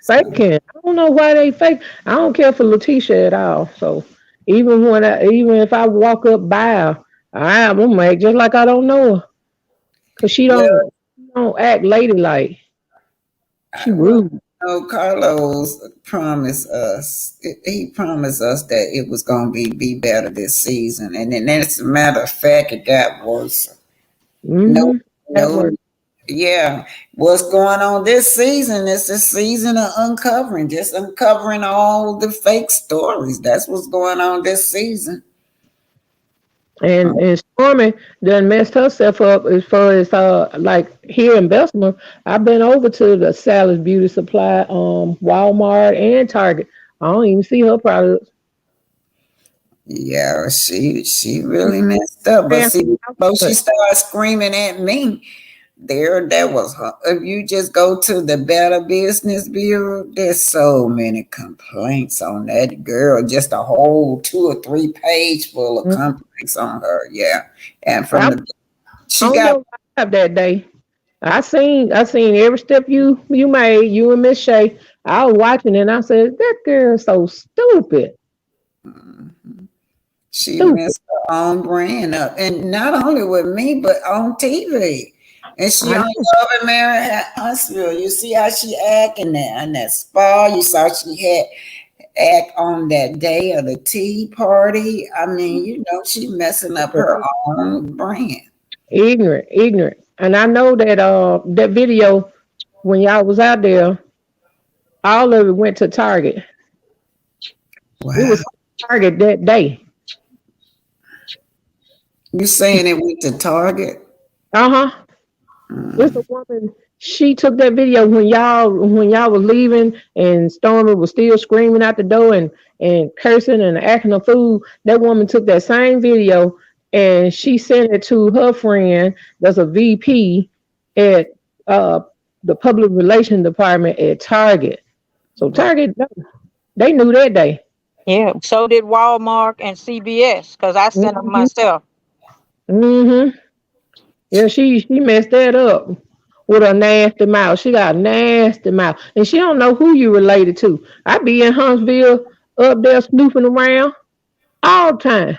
S5: Faking. I don't know why they fake. I don't care for Letitia at all. So even if I walk up by her, I'm gonna make just like I don't know her, cause
S2: well,
S5: she don't act ladylike. She
S2: well,
S5: rude.
S2: no, Carlos promised us. He promised us that it was going to be better this season, and then as a matter of fact, it got worse. No,
S5: Mm-hmm. That
S2: no,
S5: work.
S2: yeah. What's going on this season is the season of uncovering, just uncovering all the fake stories. That's what's going on this season.
S5: And Stormy done messed herself up as far as like here in Bessemer. I've been over to the Sally's Beauty Supply, Walmart and Target. I don't even see her products.
S2: Yeah, she really messed up. But
S5: Man,
S2: see, before she
S5: but
S2: started screaming at me, that was her. If you just go to the Better Business Bureau, there's so many complaints on that girl. Just a whole 2 or 3 page full of
S5: mm,
S2: complaints on her. Yeah, and
S5: I
S2: from
S5: was
S2: the she
S5: on
S2: got
S5: your live that day. I seen every step you made, you and Miss Shay. I was watching and I said, that girl's so stupid.
S2: she
S5: Stupid.
S2: messed her own brand up, and not only with me, but on TV. And she
S5: I
S2: on
S5: know.
S2: Love and Mary Huntsville. You see how she act in that spa. You saw she had act on that day of the tea party. I mean, she messing up her own brand.
S5: Ignorant. And I know that that video when y'all was out there, all of it went to Target. It
S2: Wow.
S5: was Target that day.
S2: You saying it went to Target?
S5: Uh huh. It's a woman. She took that video when y'all was leaving, and Stormy was still screaming out the door and cursing and acting a fool. That woman took that same video and she sent it to her friend. That's a VP at uh the public relation department at Target. So
S2: Wow.
S5: Target, no.
S7: They knew that day.
S5: Yeah, so did Walmart and CBS because I sent them
S7: Mm-hmm.
S5: myself.
S7: Mm-hmm. Yeah, she messed that up with a nasty mouth. She got a nasty mouth, and she don't know who you related to. I be in Huntsville up there snooping around all the time,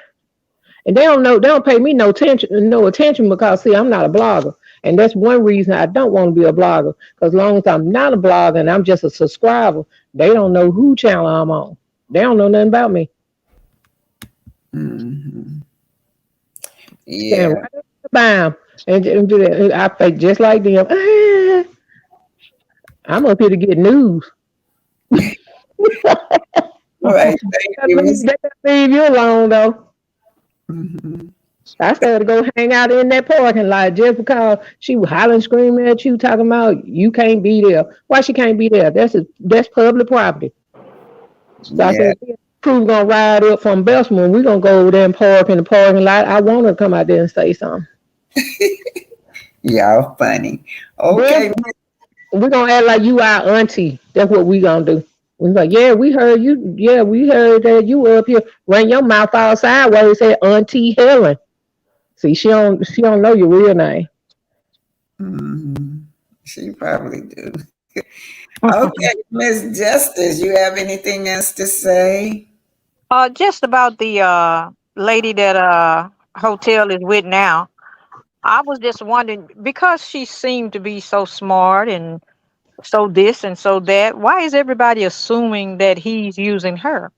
S7: and they don't know. They don't pay me no attention because see, I'm not a blogger, and that's one reason I don't want to be a blogger. Because as long as I'm not a blogger and I'm just a subscriber, they don't know who channel I'm on. They don't know nothing about me.
S2: Hmm.
S7: Stand
S2: Yeah.
S7: right up the bam and do that. I fake just like them. I'm up here to get news.
S2: All right. Thank you, Miss.
S7: They leave you alone though.
S2: Mhm.
S7: I started to go hang out in that parking lot just because she was hollering, screaming at you, talking about you can't be there. Why she can't be there? That's public property. So I
S2: Yeah.
S7: said, yeah, crew gonna ride up from Bessemer. We gonna go over there and park in the parking lot. I want her to come out there and say something.
S2: Y'all funny.
S7: Then
S2: Okay.
S7: we gonna act like you our auntie. That's what we gonna do. We like, yeah, we heard you. Yeah, we heard that you were up here. Ran your mouth all sideways. Said Auntie Helen. See, she don't know your real name.
S2: Mhm. She probably do. Okay, Miss Justice, you have anything else to say?
S5: Just about the lady that hotel is with now. I was just wondering because she seemed to be so smart and so this and so that. Why is everybody assuming that he's using her?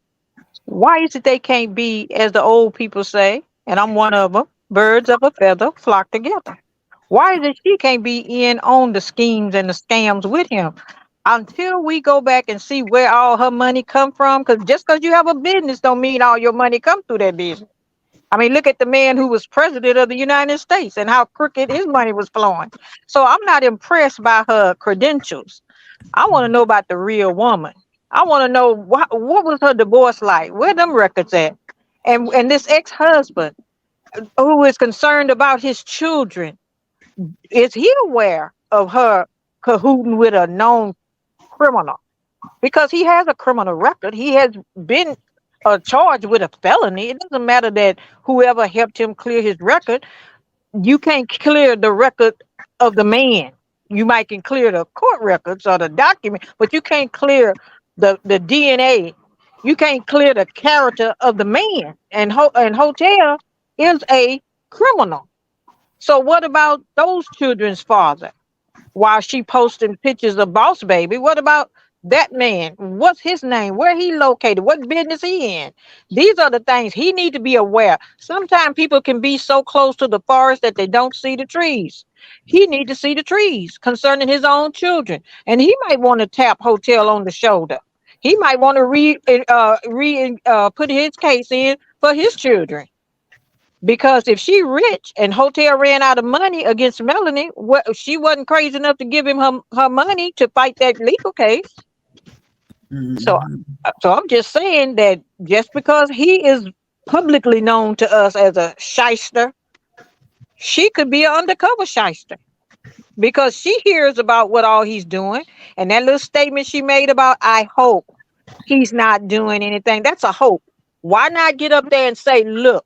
S5: Why is it they can't be, as the old people say, and I'm one of them, birds of a feather flock together? Why is it she can't be in on the schemes and the scams with him? Until we go back and see where all her money come from, because just because you have a business don't mean all your money come through that business. I mean, look at the man who was president of the United States and how crooked his money was flowing. So I'm not impressed by her credentials. I want to know about the real woman. I want to know what was her divorce like? Where them records at? And this ex-husband who is concerned about his children, is he aware of her cahooting with a known criminal? Because he has a criminal record. He has been charged with a felony. It doesn't matter that whoever helped him clear his record, you can't clear the record of the man. You might can clear the court records or the document, but you can't clear the DNA. You can't clear the character of the man. And Hotel is a criminal. So what about those children's father? While she posting pictures of Boss Baby, what about that man? What's his name? Where he located? What business he in? These are the things he need to be aware. Sometimes people can be so close to the forest that they don't see the trees. He need to see the trees concerning his own children, and he might want to tap Hotel on the shoulder. He might want to put his case in for his children. Because if she rich and Hotel ran out of money against Melanie, what she wasn't crazy enough to give him her money to fight that legal case. So
S2: Mhm.
S5: so I'm just saying that just because he is publicly known to us as a shyster, she could be an undercover shyster because she hears about what all he's doing. And that little statement she made about I hope he's not doing anything. That's a hope. Why not get up there and say, look,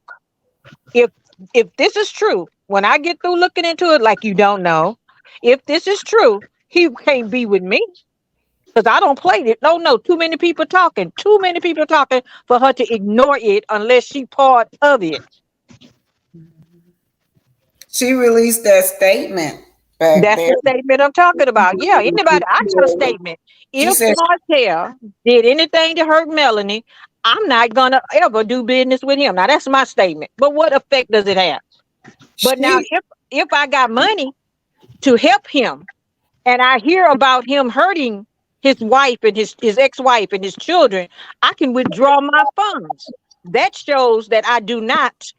S5: if this is true, when I get through looking into it, like you don't know, if this is true, he can't be with me because I don't play it. No, too many people talking, for her to ignore it unless she part of it.
S2: She released that statement back
S5: That's
S2: there.
S5: the statement I'm talking about. Yeah, anybody, I got a statement.
S2: She
S5: If
S2: said
S5: Martell did anything to hurt Melanie, I'm not gonna ever do business with him. Now that's my statement. But what effect does it have? But now
S2: she
S5: if I got money to help him and I hear about him hurting his wife and his ex-wife and his children, I can withdraw my funds. That shows that I do not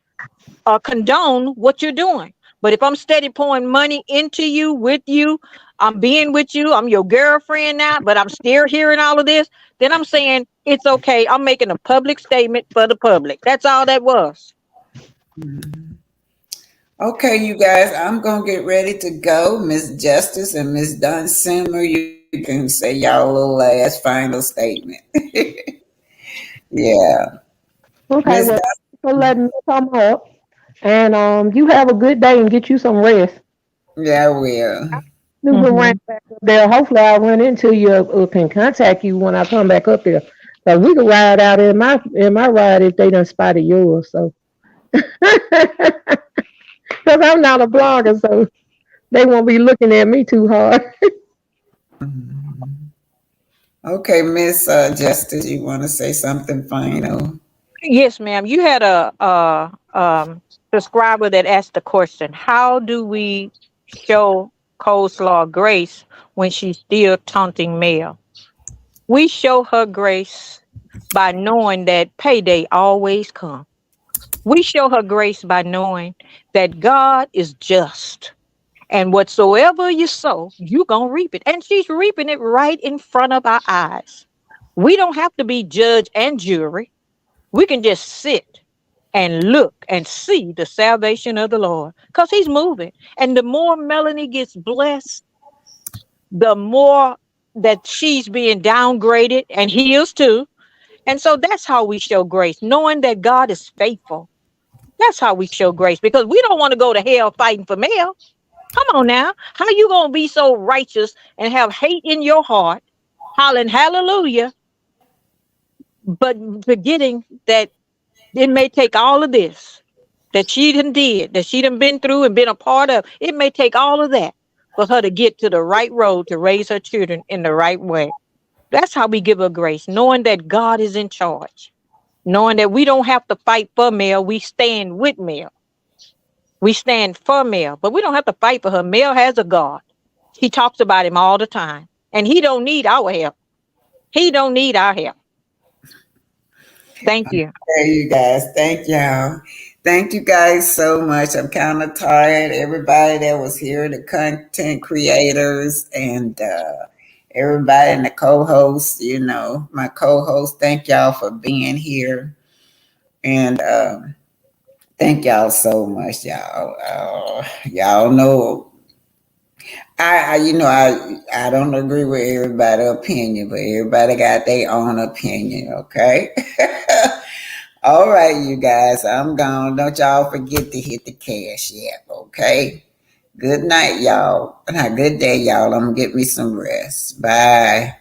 S5: condone what you're doing. But if I'm steady pouring money into you, with you, I'm being with you, I'm your girlfriend now, but I'm still hearing all of this, then I'm saying it's okay. I'm making a public statement for the public. That's all that was.
S2: Okay, you guys, I'm gonna get ready to go. Miss Justice and Miss Don Simmer, you can say y'all little last final statement. Yeah.
S7: Okay,
S2: Miss
S7: well, thanks for letting me come up. And you have a good day and get you some rest.
S2: Yeah, I will.
S7: Super ran
S5: Hmm.
S7: back up there. Hopefully, I'll run into you or can contact you when I come back up there. So we can ride out in my ride if they done spotted yours. So, because I'm not a blogger, so they won't be looking at me too hard.
S2: Mhm. Okay, Miss Justice, you want to say something final?
S5: Yes, ma'am. You had a subscriber that asked the question: how do we show coleslaw grace when she's still taunting Mel? We show her grace by knowing that payday always comes. We show her grace by knowing that God is just. And whatsoever you sow, you going to reap it. And she's reaping it right in front of our eyes. We don't have to be judge and jury. We can just sit and look and see the salvation of the Lord because he's moving. And the more Melanie gets blessed, the more that she's being downgraded, and he is too. And so that's how we show grace, knowing that God is faithful. That's how we show grace because we don't want to go to hell fighting for Mel. Come on now. How you going to be so righteous and have hate in your heart, hollering hallelujah, but forgetting that it may take all of this that she done did, that she done been through and been a part of. It may take all of that for her to get to the right road to raise her children in the right way. That's how we give her grace, knowing that God is in charge, knowing that we don't have to fight for Mel. We stand with Mel. We stand for Mel, but we don't have to fight for her. Mel has a God. She talks about him all the time, and he don't need our help. He don't need our help. Thank you.
S2: Hey, you guys. Thank y'all. Thank you guys so much. I'm kind of tired. Everybody that was here, the content creators, and everybody and the co-hosts, my co-host, thank y'all for being here. And thank y'all so much, y'all. Y'all know I don't agree with everybody's opinion, but everybody got their own opinion, okay? All right, you guys, I'm gone. Don't y'all forget to hit the cash app, okay? Good night, y'all. Good day, y'all. I'm gonna get me some rest. Bye.